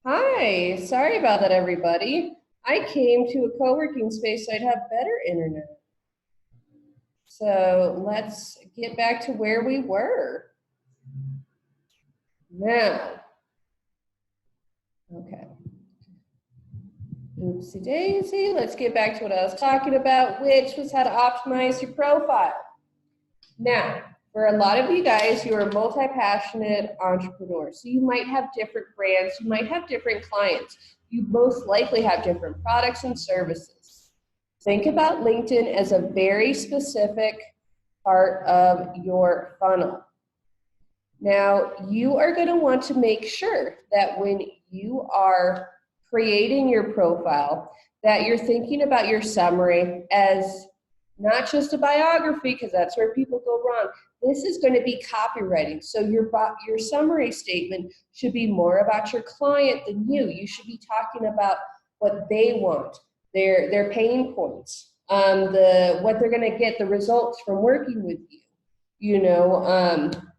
Hi, sorry about that, everybody. I came to a co-working space so I'd have better internet. So let's get back to where we were. Now, okay. Oopsie daisy. Let's get back to what I was talking about, which was how to optimize your profile. Now, for a lot of you guys, you are multi-passionate entrepreneurs. So you might have different brands, you might have different clients. You most likely have different products and services. Think about LinkedIn as a very specific part of your funnel. Now, you are going to want to make sure that when you are creating your profile, that you're thinking about your summary as not just a biography, because that's where people go wrong. This is going to be copywriting. So your summary statement should be more about your client than you. You should be talking about what they want, their pain points, what they're going to get, the results from working with you.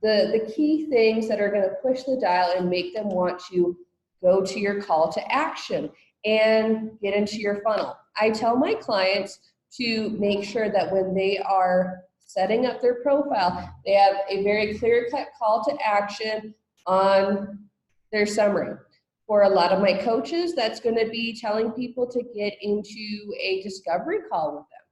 The key things that are going to push the dial and make them want to go to your call to action and get into your funnel. I tell my clients to make sure that when they are setting up their profile, they have a very clear-cut call to action on their summary. For a lot of my coaches, that's going to be telling people to get into a discovery call with them.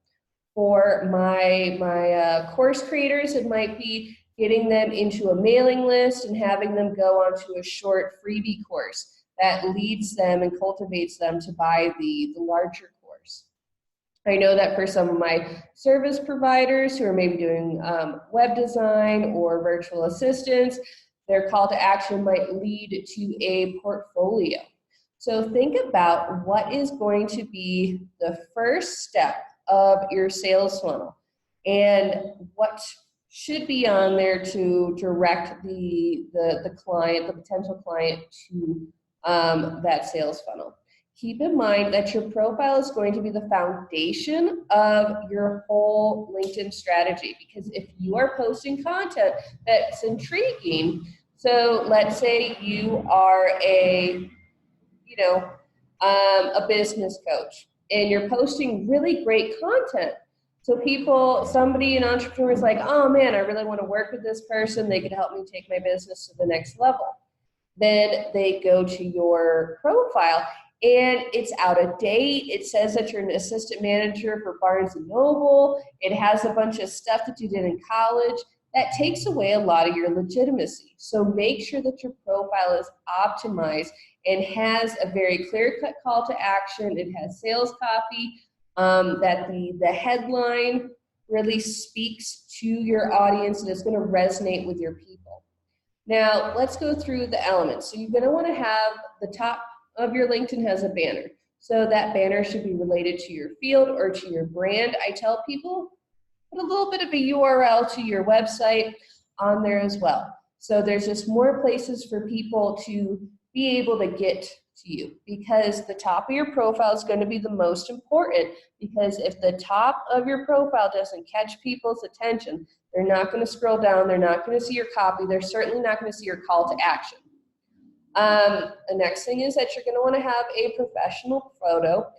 For my course creators, it might be getting them into a mailing list and having them go onto a short freebie course that leads them and cultivates them to buy the larger course. I know that for some of my service providers who are maybe doing web design or virtual assistants, their call to action might lead to a portfolio. So think about what is going to be the first step of your sales funnel and what should be on there to direct the client, the potential client, to that sales funnel. Keep in mind that your profile is going to be the foundation of your whole LinkedIn strategy, because if you are posting content that's intriguing, so let's say you are a business coach and you're posting really great content. So an entrepreneur is like, oh man, I really want to work with this person. They could help me take my business to the next level. Then they go to your profile and it's out of date. It says that you're an assistant manager for Barnes & Noble. It has a bunch of stuff that you did in college. That takes away a lot of your legitimacy. So make sure that your profile is optimized and has a very clear-cut call to action. It has sales copy, that the headline really speaks to your audience and is going to resonate with your people. Now, let's go through the elements. So you're going to want to have the top of your LinkedIn has a banner. So that banner should be related to your field or to your brand. I tell people, put a little bit of a URL to your website on there as well. So there's just more places for people to be able to get to you, because the top of your profile is going to be the most important, because if the top of your profile doesn't catch people's attention, they're not going to scroll down, they're not going to see your copy, they're certainly not going to see your call to action. The next thing is that you're going to want to have a professional photo.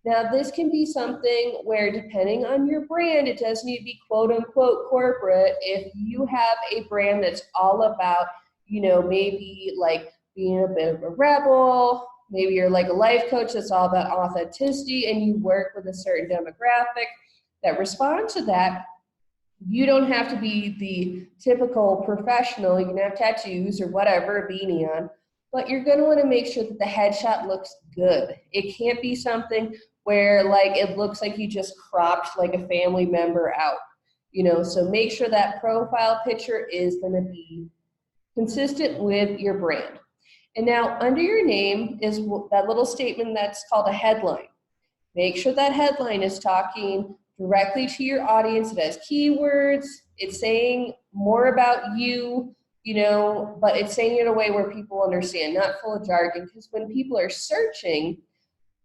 Now, this can be something where, depending on your brand, it does need to be quote unquote corporate. If you have a brand that's all about, maybe like being a bit of a rebel, maybe you're like a life coach that's all about authenticity, and you work with a certain demographic that respond to that, you don't have to be the typical professional. You can have tattoos or whatever, a beanie on, but you're going to want to make sure that the headshot looks good. It can't be something where like it looks like you just cropped like a family member out, so make sure that profile picture is going to be consistent with your brand. And now under your name is that little statement that's called a headline. Make sure that headline is talking directly to your audience. It has keywords. It's saying more about you, but it's saying it in a way where people understand, not full of jargon. Because when people are searching,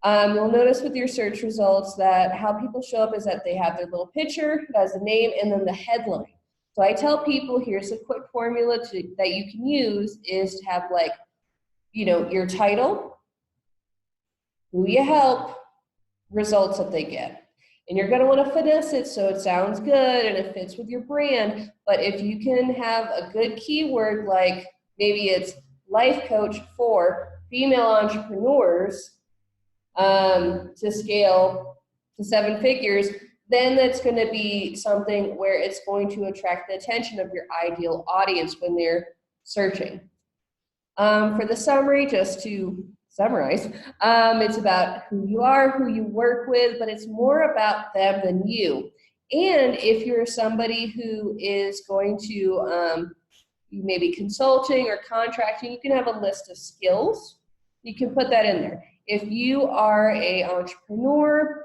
you'll notice with your search results that how people show up is that they have their little picture, it has the name, and then the headline. So I tell people, here's a quick formula that you can use is to have like, your title, who you help, results that they get. And you're going to want to finesse it so it sounds good and it fits with your brand. But if you can have a good keyword, like maybe it's life coach for female entrepreneurs to scale to 7 figures, then that's going to be something where it's going to attract the attention of your ideal audience when they're searching. For the summary, just to summarize, it's about who you are, who you work with, but it's more about them than you. And if you're somebody who is going to, you may be consulting or contracting, you can have a list of skills. You can put that in there. If you are an entrepreneur,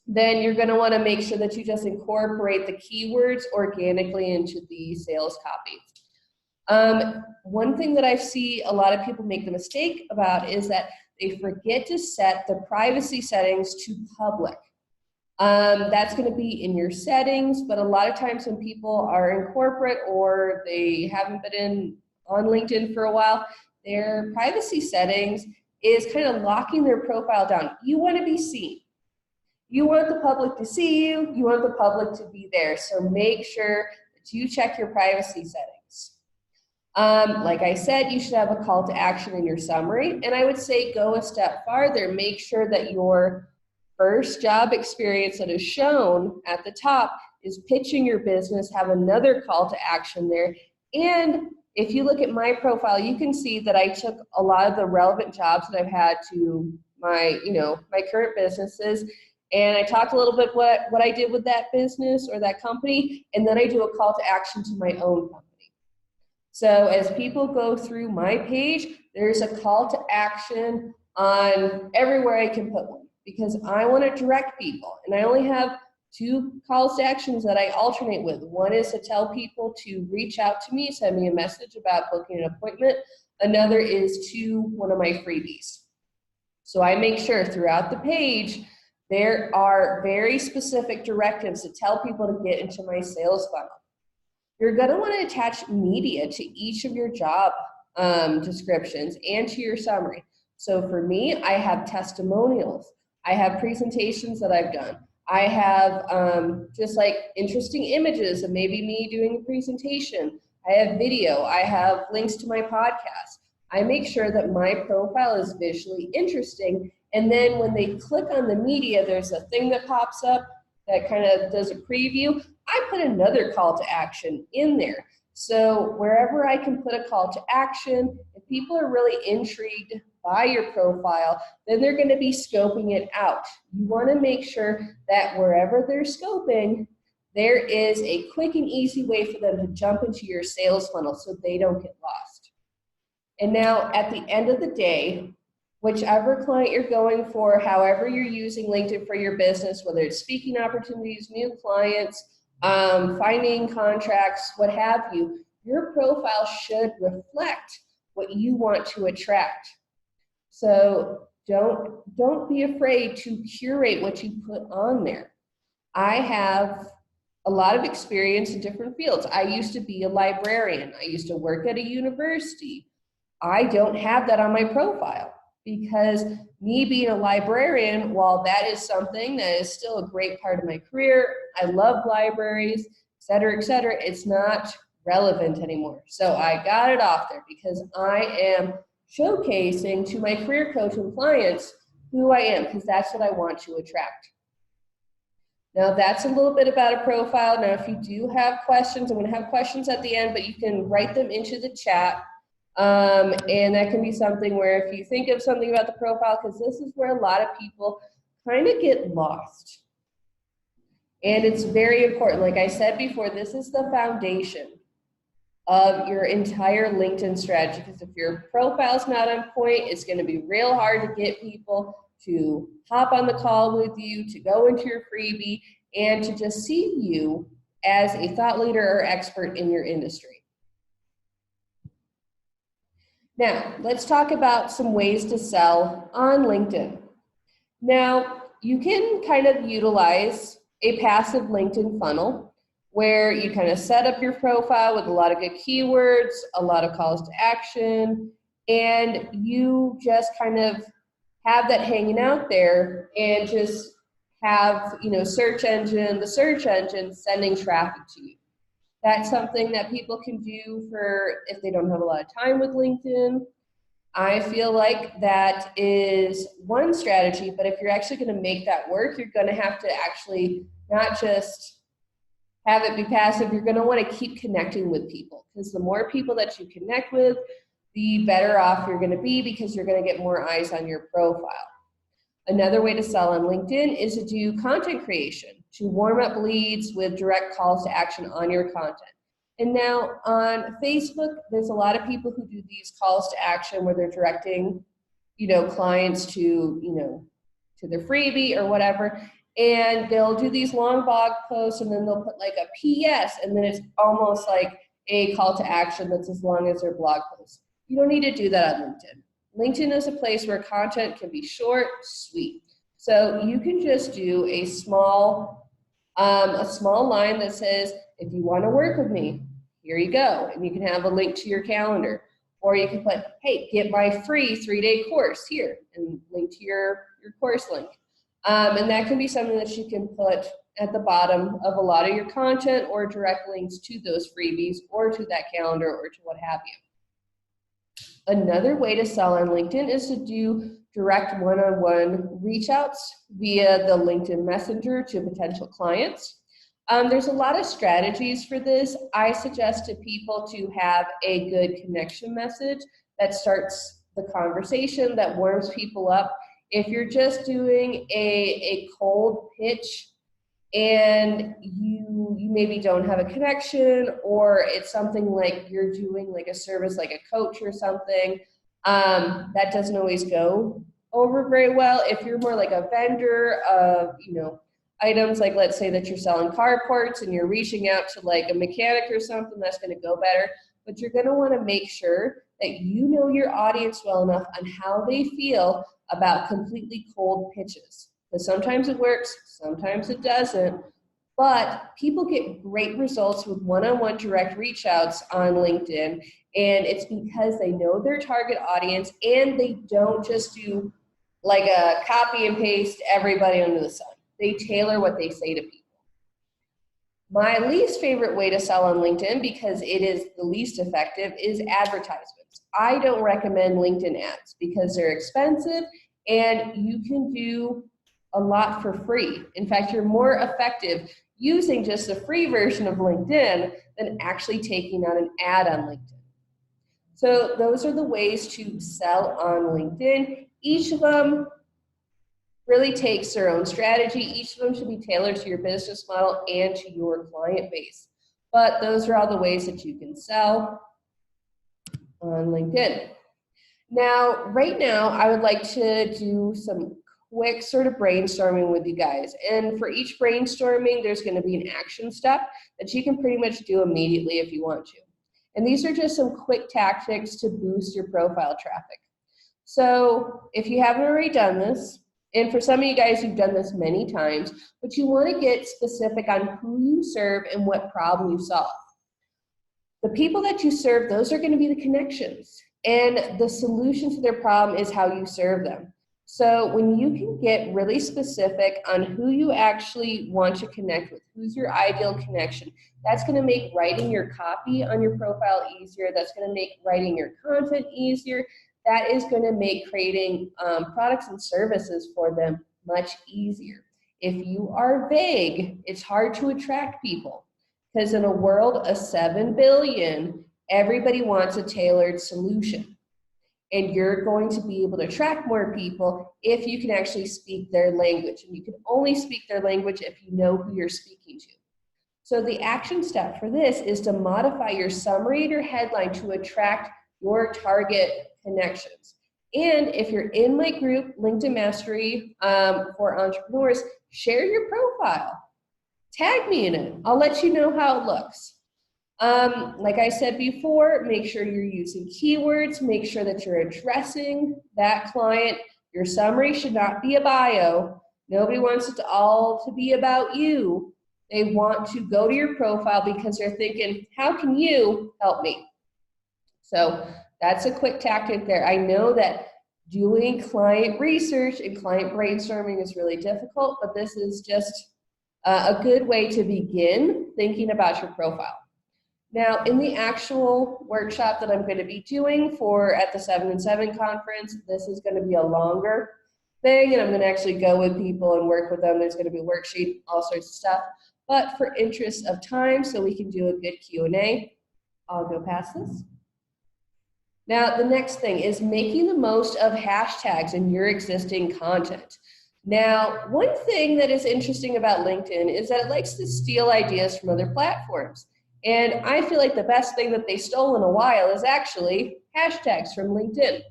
then you're going to want to make sure that you just incorporate the keywords organically into the sales copy. One thing that I see a lot of people make the mistake about is that they forget to set the privacy settings to public. That's going to be in your settings, but a lot of times when people are in corporate or they haven't been on LinkedIn for a while, their privacy settings is kind of locking their profile down. You want to be seen. You want the public to see you. You want the public to be there. So make sure that you check your privacy settings. Like I said, you should have a call to action in your summary. And I would say go a step farther. Make sure that your first job experience that is shown at the top is pitching your business, have another call to action there. And if you look at my profile, you can see that I took a lot of the relevant jobs that I've had to my, my current businesses. And I talked a little bit what I did with that business or that company, and then I do a call to action to my own company. So as people go through my page, there's a call to action on everywhere I can put one, because I want to direct people. And I only have 2 calls to actions that I alternate with. One is to tell people to reach out to me, send me a message about booking an appointment. Another is to one of my freebies. So I make sure throughout the page, there are very specific directives to tell people to get into my sales funnel. You're going to want to attach media to each of your job descriptions and to your summary. So for me, I have testimonials. I have presentations that I've done. I have just like interesting images of maybe me doing a presentation. I have video. I have links to my podcast. I make sure that my profile is visually interesting. And then when they click on the media, there's a thing that pops up that kind of does a preview. I put another call to action in there. So wherever I can put a call to action, if people are really intrigued by your profile, then they're going to be scoping it out. You want to make sure that wherever they're scoping, there is a quick and easy way for them to jump into your sales funnel so they don't get lost. And now at the end of the day, whichever client you're going for, however you're using LinkedIn for your business, whether it's speaking opportunities, new clients, finding contracts, what have you, your profile should reflect what you want to attract. So don't be afraid to curate what you put on there. I have a lot of experience in different fields. I used to be a librarian. I used to work at a university. I don't have that on my profile because me being a librarian, while that is something that is still a great part of my career, I love libraries, et cetera, it's not relevant anymore. So I got it off there because I am showcasing to my career coaching clients who I am, because that's what I want to attract. Now that's a little bit about a profile. Now if you do have questions, I'm going to have questions at the end, but you can write them into the chat. And that can be something where if you think of something about the profile, because this is where a lot of people kind of get lost. And it's very important. Like I said before, this is the foundation of your entire LinkedIn strategy, because if your profile's not on point, it's going to be real hard to get people to hop on the call with you, to go into your freebie, and to just see you as a thought leader or expert in your industry. Now, let's talk about some ways to sell on LinkedIn. Now, you can kind of utilize a passive LinkedIn funnel where you kind of set up your profile with a lot of good keywords, a lot of calls to action, and you just kind of have that hanging out there and just have, the search engine sending traffic to you. That's something that people can do for if they don't have a lot of time with LinkedIn. I feel like that is one strategy, but if you're actually going to make that work, you're going to have to actually not just have it be passive, you're going to want to keep connecting with people, because the more people that you connect with, the better off you're going to be, because you're going to get more eyes on your profile. Another way to sell on LinkedIn is to do content creation, to warm up leads with direct calls to action on your content. And now on Facebook, there's a lot of people who do these calls to action where they're directing, clients to, to their freebie or whatever. And they'll do these long blog posts, and then they'll put like a PS, and then it's almost like a call to action that's as long as their blog post. You don't need to do that on LinkedIn. LinkedIn is a place where content can be short, sweet. So you can just do a small line that says, if you want to work with me, here you go. And you can have a link to your calendar. Or you can put, hey, get my free 3-day course here, and link to your course link. And that can be something that you can put at the bottom of a lot of your content, or direct links to those freebies or to that calendar or to what have you. Another way to sell on LinkedIn is to do direct one-on-one reach outs via the LinkedIn Messenger to potential clients. There's a lot of strategies for this. I suggest to people to have a good connection message that starts the conversation, that warms people up. If you're just doing a cold pitch and you maybe don't have a connection, or it's something like you're doing like a service like a coach or something, that doesn't always go over very well. If you're more like a vendor of, items, like let's say that you're selling car parts and you're reaching out to like a mechanic or something, that's going to go better. But you're going to want to make sure that you know your audience well enough on how they feel about completely cold pitches. Because sometimes it works, sometimes it doesn't. But people get great results with one-on-one direct reach outs on LinkedIn. And it's because they know their target audience, and they don't just do like a copy and paste everybody under the sun. They tailor what they say to people. My least favorite way to sell on LinkedIn, because it is the least effective, is advertisements. I don't recommend LinkedIn ads because they're expensive and you can do a lot for free. In fact, you're more effective using just the free version of LinkedIn than actually taking out an ad on LinkedIn. So those are the ways to sell on LinkedIn. Each of them really takes their own strategy. Each of them should be tailored to your business model and to your client base. But those are all the ways that you can sell on LinkedIn. Now, right now, I would like to do some quick sort of brainstorming with you guys. And for each brainstorming, there's going to be an action step that you can pretty much do immediately if you want to. And these are just some quick tactics to boost your profile traffic. So if you haven't already done this, and for some of you guys, you've done this many times, but you want to get specific on who you serve and what problem you solve. The people that you serve, those are going to be the connections. And the solution to their problem is how you serve them. So when you can get really specific on who you actually want to connect with, who's your ideal connection, that's going to make writing your copy on your profile easier. That's going to make writing your content easier. That is going to make creating products and services for them much easier. If you are vague, it's hard to attract people, because in a world of 7 billion, everybody wants a tailored solution. And you're going to be able to attract more people if you can actually speak their language. And you can only speak their language if you know who you're speaking to. So the action step for this is to modify your summary and your headline to attract your target connections. And if you're in my group, LinkedIn Mastery for Entrepreneurs, share your profile. Tag me in it. I'll let you know how it looks. Like I said before, make sure you're using keywords. Make sure that you're addressing that client. Your summary should not be a bio. Nobody wants it all to be about you. They want to go to your profile because they're thinking, how can you help me? So that's a quick tactic there. I know that Doing client research and client brainstorming is really difficult, but this is just a good way to begin thinking about your profile. Now, in the actual workshop that I'm going to be doing at the 7 and 7 conference, this is going to be a longer thing, and I'm going to actually go with people and work with them. There's going to be a worksheet, all sorts of stuff. But for interest of time, so we can do a good Q&A, I'll go past this. Now, the next thing is making the most of hashtags in your existing content. Now, one thing that is interesting about LinkedIn is that it likes to steal ideas from other platforms. And I feel like the best thing that they stole in a while is actually hashtags from LinkedIn,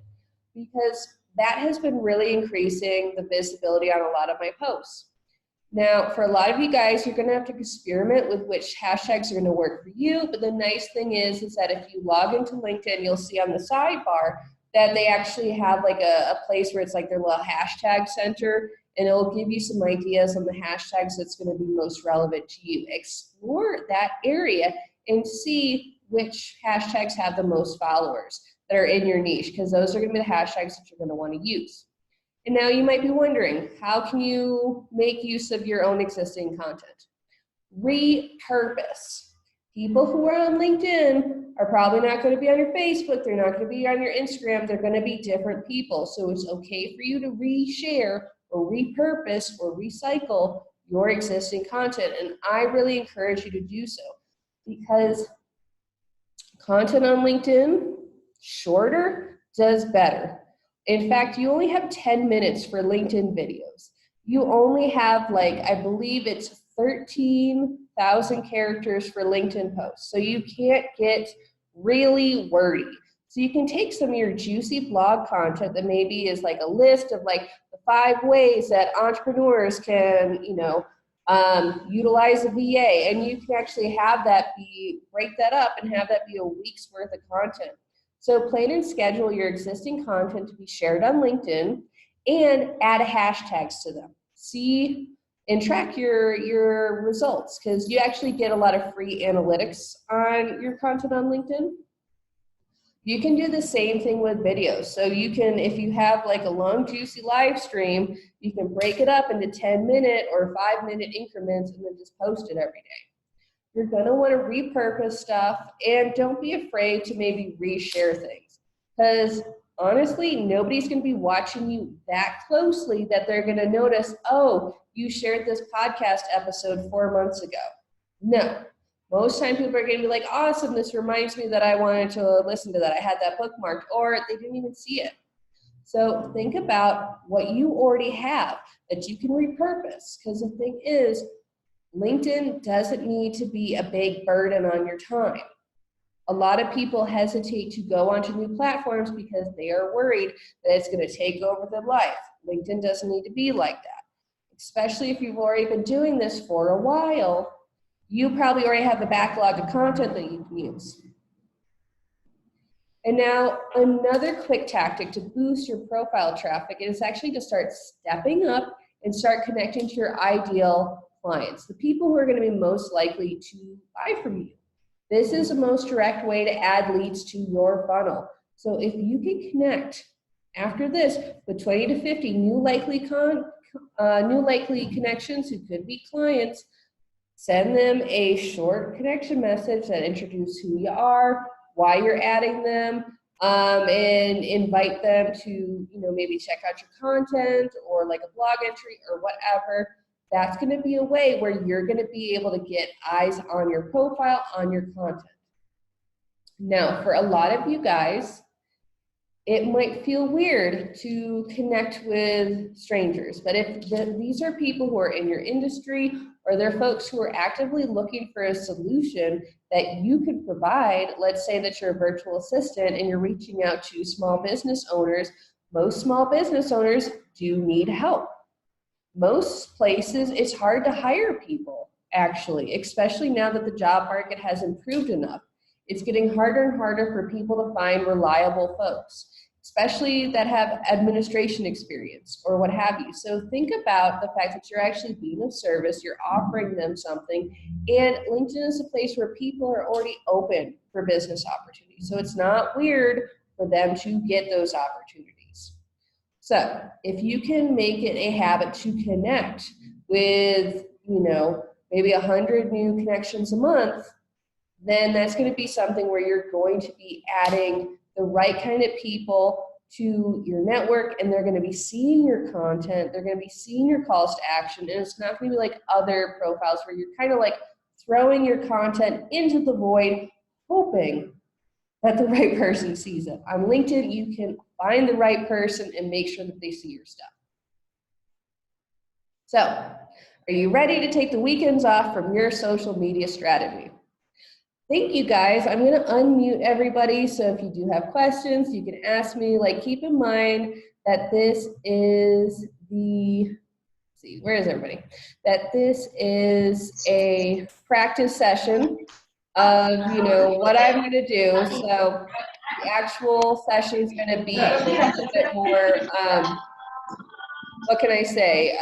because that has been really increasing the visibility on a lot of my posts. Now, for a lot of you guys, you're going to have to experiment with which hashtags are going to work for you. But the nice thing is that if you log into LinkedIn, you'll see on the sidebar that they actually have like a place where it's like their little hashtag center, and it'll give you some ideas on the hashtags that's going to be most relevant to you. Explore that area and see which hashtags have the most followers that are in your niche, because those are going to be the hashtags that you're going to want to use. And now you might be wondering, how can you make use of your own existing content? Repurpose. People who are on LinkedIn are probably not going to be on your Facebook. They're not going to be on your Instagram. They're going to be different people. So it's okay for you to reshare or repurpose or recycle your existing content. And I really encourage you to do so, because content on LinkedIn, shorter, does better. In fact, you only have 10 minutes for LinkedIn videos. You only have, like, I believe it's 13,000 characters for LinkedIn posts. So you can't get really wordy. So you can take some of your juicy blog content that maybe is like a list of like the 5 ways that entrepreneurs can, utilize a VA, and you can actually have that break that up and have that be a week's worth of content. So plan and schedule your existing content to be shared on LinkedIn and add hashtags to them. See and track your results, because you actually get a lot of free analytics on your content on LinkedIn. You can do the same thing with videos. So you can, if you have like a long, juicy live stream, you can break it up into 10-minute or 5-minute increments and then just post it every day. You're going to want to repurpose stuff, and don't be afraid to maybe reshare things, because honestly, nobody's going to be watching you that closely that they're going to notice, oh, you shared this podcast episode 4 months ago. No. Most time people are going to be like, awesome, this reminds me that I wanted to listen to that. I had that bookmarked, or they didn't even see it. So think about what you already have that you can repurpose, because the thing is, LinkedIn doesn't need to be a big burden on your time. A lot of people hesitate to go onto new platforms because they are worried that it's going to take over their life. LinkedIn doesn't need to be like that. Especially if you've already been doing this for a while, you probably already have a backlog of content that you can use. And now another quick tactic to boost your profile traffic is actually to start stepping up and start connecting to your ideal clients, the people who are going to be most likely to buy from you. This is the most direct way to add leads to your funnel. So if you can connect after this with 20 to 50 new likely connections who could be clients, send them a short connection message that introduces who you are, why you're adding them, and invite them to, maybe check out your content or like a blog entry or whatever. That's going to be a way where you're going to be able to get eyes on your profile, on your content. Now, for a lot of you guys, it might feel weird to connect with strangers, but if these are people who are in your industry, or they're folks who are actively looking for a solution that you could provide, let's say that you're a virtual assistant and you're reaching out to small business owners. Most small business owners do need help. Most places, it's hard to hire people, actually, especially now that the job market has improved enough. It's getting harder and harder for people to find reliable folks, especially that have administration experience or what have you. So think about the fact that you're actually being of service, you're offering them something, and LinkedIn is a place where people are already open for business opportunities. So it's not weird for them to get those opportunities. So if you can make it a habit to connect with, maybe 100 new connections a month, then that's going to be something where you're going to be adding the right kind of people to your network, and they're going to be seeing your content, they're going to be seeing your calls to action, and it's not going to be like other profiles where you're kind of like throwing your content into the void, hoping that the right person sees it. On LinkedIn, you can find the right person and make sure that they see your stuff. So, are you ready to take the weekends off from your social media strategy? Thank you, guys. I'm going to unmute everybody, so if you do have questions, you can ask me. Like, keep in mind that this is where is everybody? That this is a practice session of, what I'm going to do. So the actual session is going to be a little bit more, what can I say?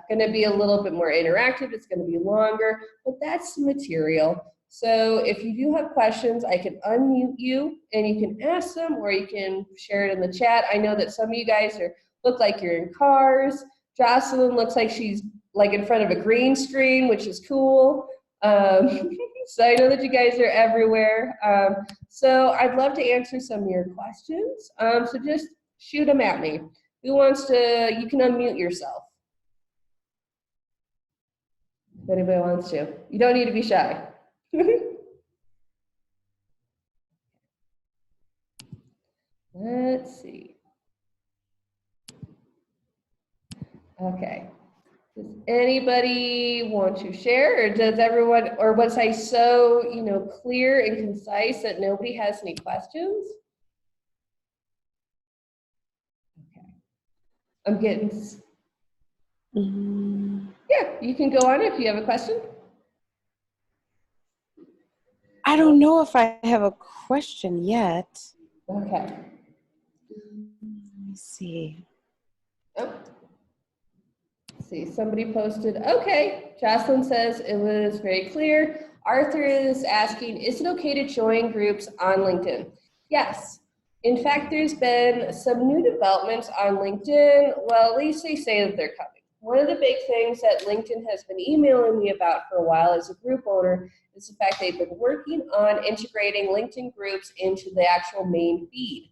Going to be a little bit more interactive. It's going to be longer, but that's the material. So if you do have questions, I can unmute you and you can ask them, or you can share it in the chat. I know that some of you guys look like you're in cars. Jocelyn looks like she's like in front of a green screen, which is cool. So I know that you guys are everywhere. So I'd love to answer some of your questions. So just shoot them at me. Who wants to, you can unmute yourself. If anybody wants to. You don't need to be shy. Let's see. Okay. Does anybody want to share, or does everyone, or was I so, clear and concise that nobody has any questions? Okay. I'm getting. Yeah, you can go on if you have a question. I don't know if I have a question yet. Okay. Let me see. Oh. Let's see, somebody posted, okay. Jocelyn says it was very clear. Arthur is asking, is it okay to join groups on LinkedIn? Yes. In fact, there's been some new developments on LinkedIn. Well, at least they say that they're coming. One of the big things that LinkedIn has been emailing me about for a while as a group owner is the fact they've been working on integrating LinkedIn groups into the actual main feed.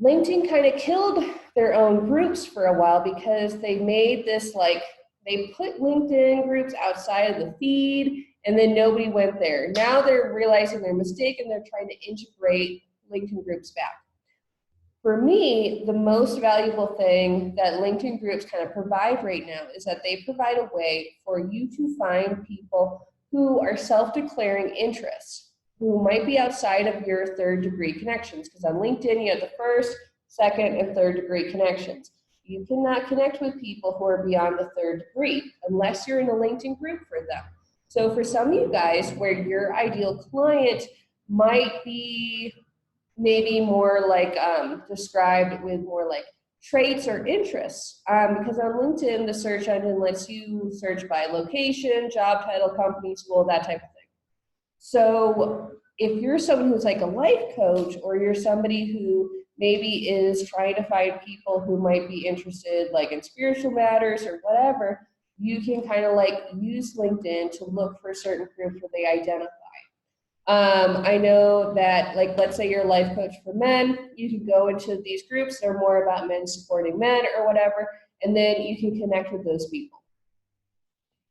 LinkedIn kind of killed their own groups for a while because they made this they put LinkedIn groups outside of the feed and then nobody went there. Now they're realizing their mistake and they're trying to integrate LinkedIn groups back. For me, the most valuable thing that LinkedIn groups kind of provide right now is that they provide a way for you to find people who are self-declaring interests, who might be outside of your third-degree connections. Because on LinkedIn, you have the first, second, and third-degree connections. You cannot connect with people who are beyond the third degree unless you're in a LinkedIn group for them. So for some of you guys, where your ideal client might be maybe more like described with more like traits or interests, because on LinkedIn, the search engine lets you search by location, job title, company, school, that type of thing. So if you're someone who's like a life coach, or you're somebody who maybe is trying to find people who might be interested like in spiritual matters or whatever, you can kind of like use LinkedIn to look for certain groups where they identify. I know that, like, let's say you're a life coach for men, you can go into these groups that are more about men supporting men or whatever, and then you can connect with those people.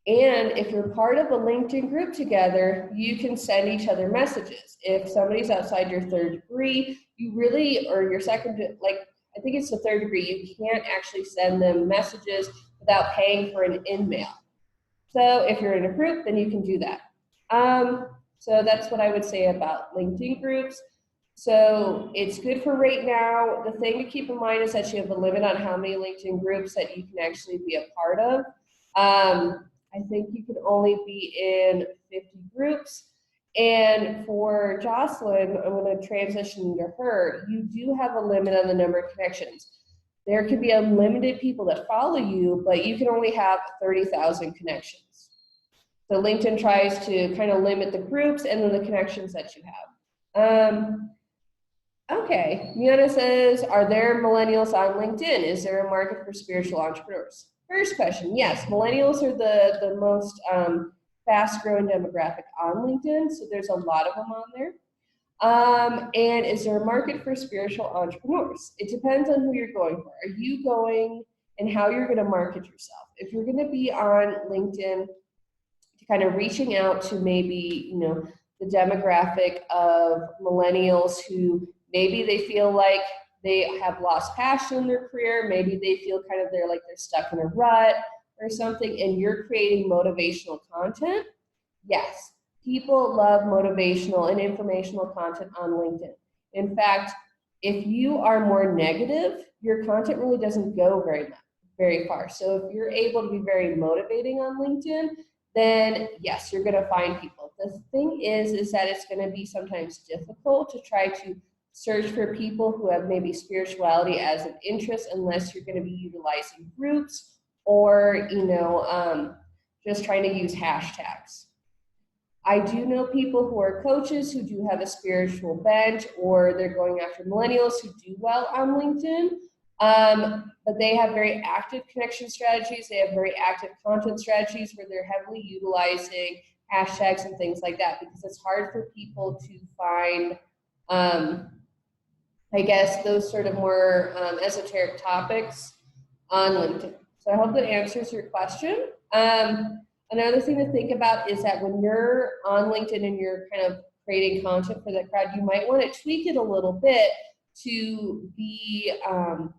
And if you're part of a LinkedIn group together, you can send each other messages. If somebody's outside your third degree, you really, or your second, like, I think it's the third degree, you can't actually send them messages without paying for an in-mail. So if you're in a group, then you can do that. So that's what I would say about LinkedIn groups. So it's good for right now. The thing to keep in mind is that you have a limit on how many LinkedIn groups that you can actually be a part of. I think you can only be in 50 groups. And for Jocelyn, I'm going to transition to her. You do have a limit on the number of connections. There could be unlimited people that follow you, but you can only have 30,000 connections. So LinkedIn tries to kind of limit the groups and then the connections that you have. Okay, Miana says, are there millennials on LinkedIn? Is there a market for spiritual entrepreneurs? First question, yes, millennials are the most fast growing demographic on LinkedIn, so there's a lot of them on there. And is there a market for spiritual entrepreneurs? It depends on who you're going for. Are you going and how you're going to market yourself? If you're going to be on LinkedIn, kind of reaching out to maybe, the demographic of millennials who maybe they feel like they have lost passion in their career, maybe they feel kind of they're stuck in a rut or something, and you're creating motivational content. Yes, people love motivational and informational content on LinkedIn. In fact, if you are more negative, your content really doesn't go very far. So if you're able to be very motivating on LinkedIn, then yes, you're going to find people. The thing is that it's going to be sometimes difficult to try to search for people who have maybe spirituality as an interest, unless you're going to be utilizing groups or just trying to use hashtags. I do know people who are coaches who do have a spiritual bent, or they're going after millennials who do well on LinkedIn. But they have very active connection strategies. They have very active content strategies where they're heavily utilizing hashtags and things like that, because it's hard for people to find, I guess, those sort of more esoteric topics on LinkedIn. So I hope that answers your question. Another thing to think about is that when you're on LinkedIn and you're kind of creating content for that crowd, you might want to tweak it a little bit to be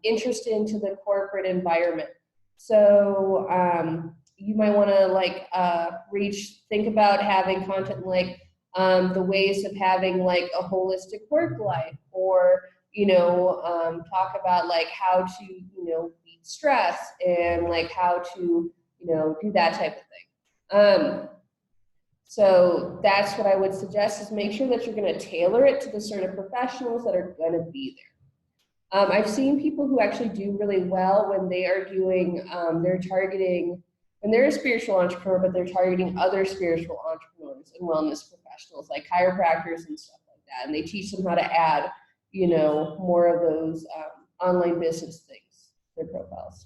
interested into the corporate environment. So you might want to think about having content like the ways of having like a holistic work life, or talk about like how to beat stress and like how to do that type of thing. So that's what I would suggest, is make sure that you're going to tailor it to the sort of professionals that are going to be there. I've seen people who actually do really well when they are doing, they're targeting, and they're a spiritual entrepreneur, but they're targeting other spiritual entrepreneurs and wellness professionals like chiropractors and stuff like that. And they teach them how to add, more of those online business things, their profiles.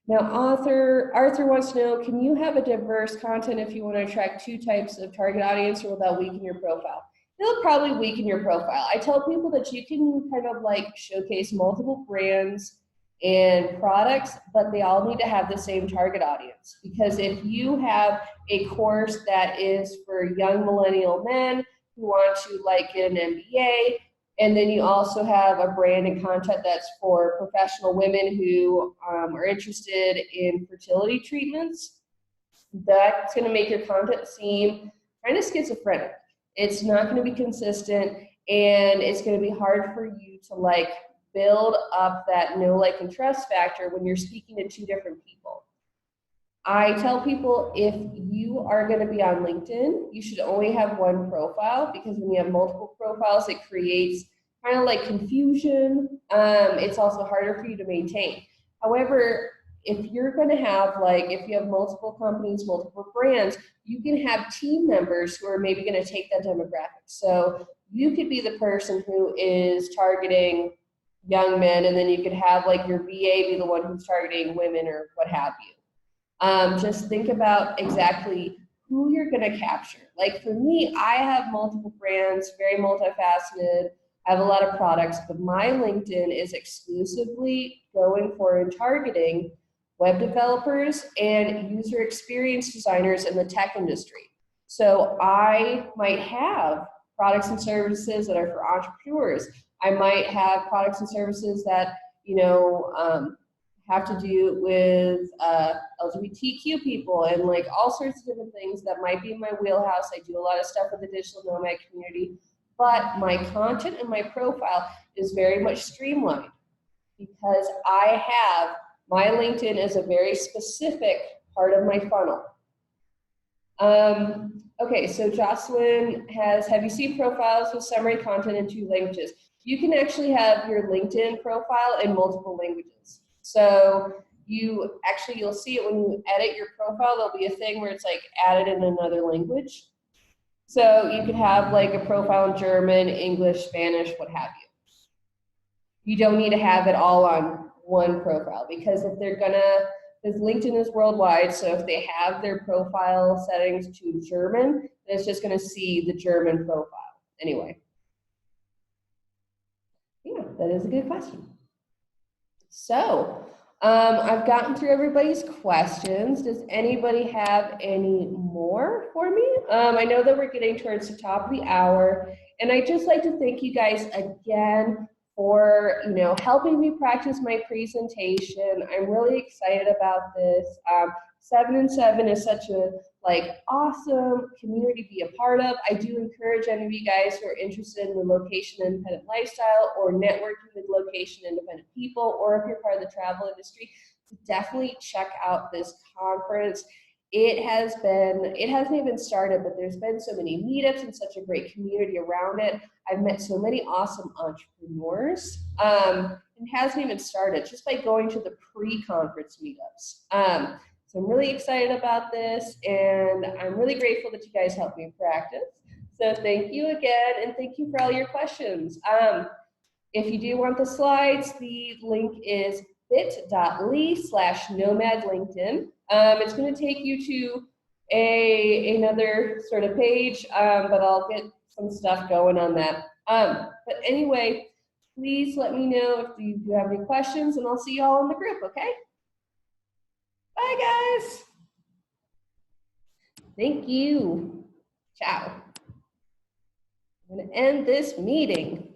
Now, Arthur wants to know, can you have a diverse content if you want to attract two types of target audience, or will that weaken your profile? It'll probably weaken your profile. I tell people that you can kind of like showcase multiple brands and products, but they all need to have the same target audience. Because if you have a course that is for young millennial men who want to like get an MBA, and then you also have a brand and content that's for professional women who are interested in fertility treatments, that's going to make your content seem kind of schizophrenic. It's not going to be consistent, and it's going to be hard for you to like build up that know, like, and trust factor when you're speaking to two different people. I tell people, if you are going to be on LinkedIn, you should only have one profile, because when you have multiple profiles, it creates kind of like confusion. It's also harder for you to maintain. However, if you're going to have if you have multiple companies, multiple brands, you can have team members who are maybe going to take that demographic. So you could be the person who is targeting young men, and then you could have like your VA be the one who's targeting women or what have you. Just think about exactly who you're going to capture. Like for me, I have multiple brands, very multifaceted. I have a lot of products, but my LinkedIn is exclusively going for and targeting web developers and user experience designers in the tech industry. So I might have products and services that are for entrepreneurs. I might have products and services that, have to do with LGBTQ people and like all sorts of different things that might be in my wheelhouse. I do a lot of stuff with the digital nomad community, but my content and my profile is very much streamlined, because I have my LinkedIn as a very specific part of my funnel. Okay, so Jocelyn have you seen profiles with summary content in 2 languages? You can actually have your LinkedIn profile in multiple languages. So you'll see it when you edit your profile. There'll be a thing where it's like added in another language. So you could have like a profile in German, English, Spanish, what have you. You don't need to have it all on one profile, because if they're gonna, because LinkedIn is worldwide, so if they have their profile settings to German, then it's just gonna see the German profile. Anyway, yeah, that is a good question. So, I've gotten through everybody's questions. Does anybody have any more for me? I know that we're getting towards the top of the hour, and I'd just like to thank you guys again for, you know, helping me practice my presentation. I'm really excited about this. 7 and 7 is such a awesome community to be a part of. I do encourage any of you guys who are interested in the location independent lifestyle or networking with location independent people, or if you're part of the travel industry, to definitely check out this conference. It hasn't even started, but there's been so many meetups and such a great community around it. I've met so many awesome entrepreneurs. It hasn't even started just by going to the pre-conference meetups. So I'm really excited about this, and I'm really grateful that you guys helped me practice. So thank you again, and thank you for all your questions. If you do want the slides, the link is bit.ly/nomadlinkedin. It's going to take you to another sort of page, but I'll get some stuff going on that. But anyway, please let me know if you do have any questions, and I'll see you all in the group, okay? Bye, guys. Thank you. Ciao. I'm going to end this meeting.